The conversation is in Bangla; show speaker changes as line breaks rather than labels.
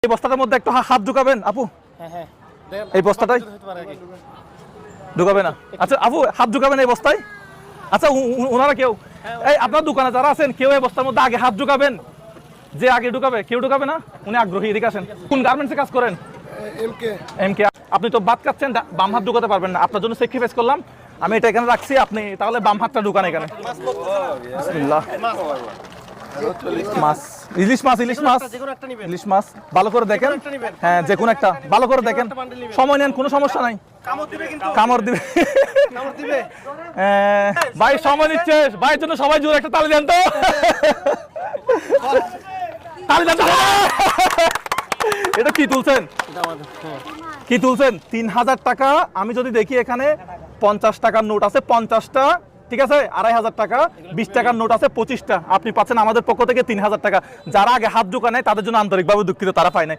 এই বস্তাটার মধ্যে একটু হাত ঢুকাবেন আপু?
হ্যাঁ
এই বস্তাটাই ঢুকাবে না? আচ্ছা আপু হাত ঢুকাবেন এই বস্তায়? আচ্ছা ওনারা কেউ এই আপনার দোকানে যারা আছেন কেউ এই বস্তার মধ্যে আগে হাত ঢুকাবেন? যে আগে ঢুকাবে কেউ ঢুকাবে না? উনি আগ্রহী, এদিকে আসেন। কোন গার্মেন্টসে কাজ করেন? এমকে। আপনি তো বাদ কাটছেন, বাম হাত ঢুকাতে পারবেন না, আপনার জন্য স্যাক্রিফাইস করলাম। আমি এটা এখানে রাখছি, আপনি তাহলে বাম হাতটা ঢুকান এখানে। বিসমিল্লাহ। মাছ, ইলিশ মাছ, ইলিশ মাছ, ইলিশ মাছ ভালো করে দেখেন। হ্যাঁ যে কোনো একটা ভালো করে দেখেন, সময় নেন, কোনো সমস্যা নাই। কামড় দিবে ভাই, সময় নিচ্ছে ভাইয়ের জন্য। সবাই জোরে একটা তালি দেন তো, তালি দেন। এটা কি তুলছেন? কি তুলছেন? 3000 টাকা। আমি যদি দেখি এখানে 50 টাকার নোট আছে 50টা, ঠিক আছে, 2500 টাকা, 20 টাকার নোট আছে 25টা। আপনি পাচ্ছেন আমাদের পক্ষ থেকে 3000 টাকা। যারা আগে হাত ঢোকা নেয় তাদের জন্য আন্তরিকভাবে দুঃখিত, তারা পায় নাই।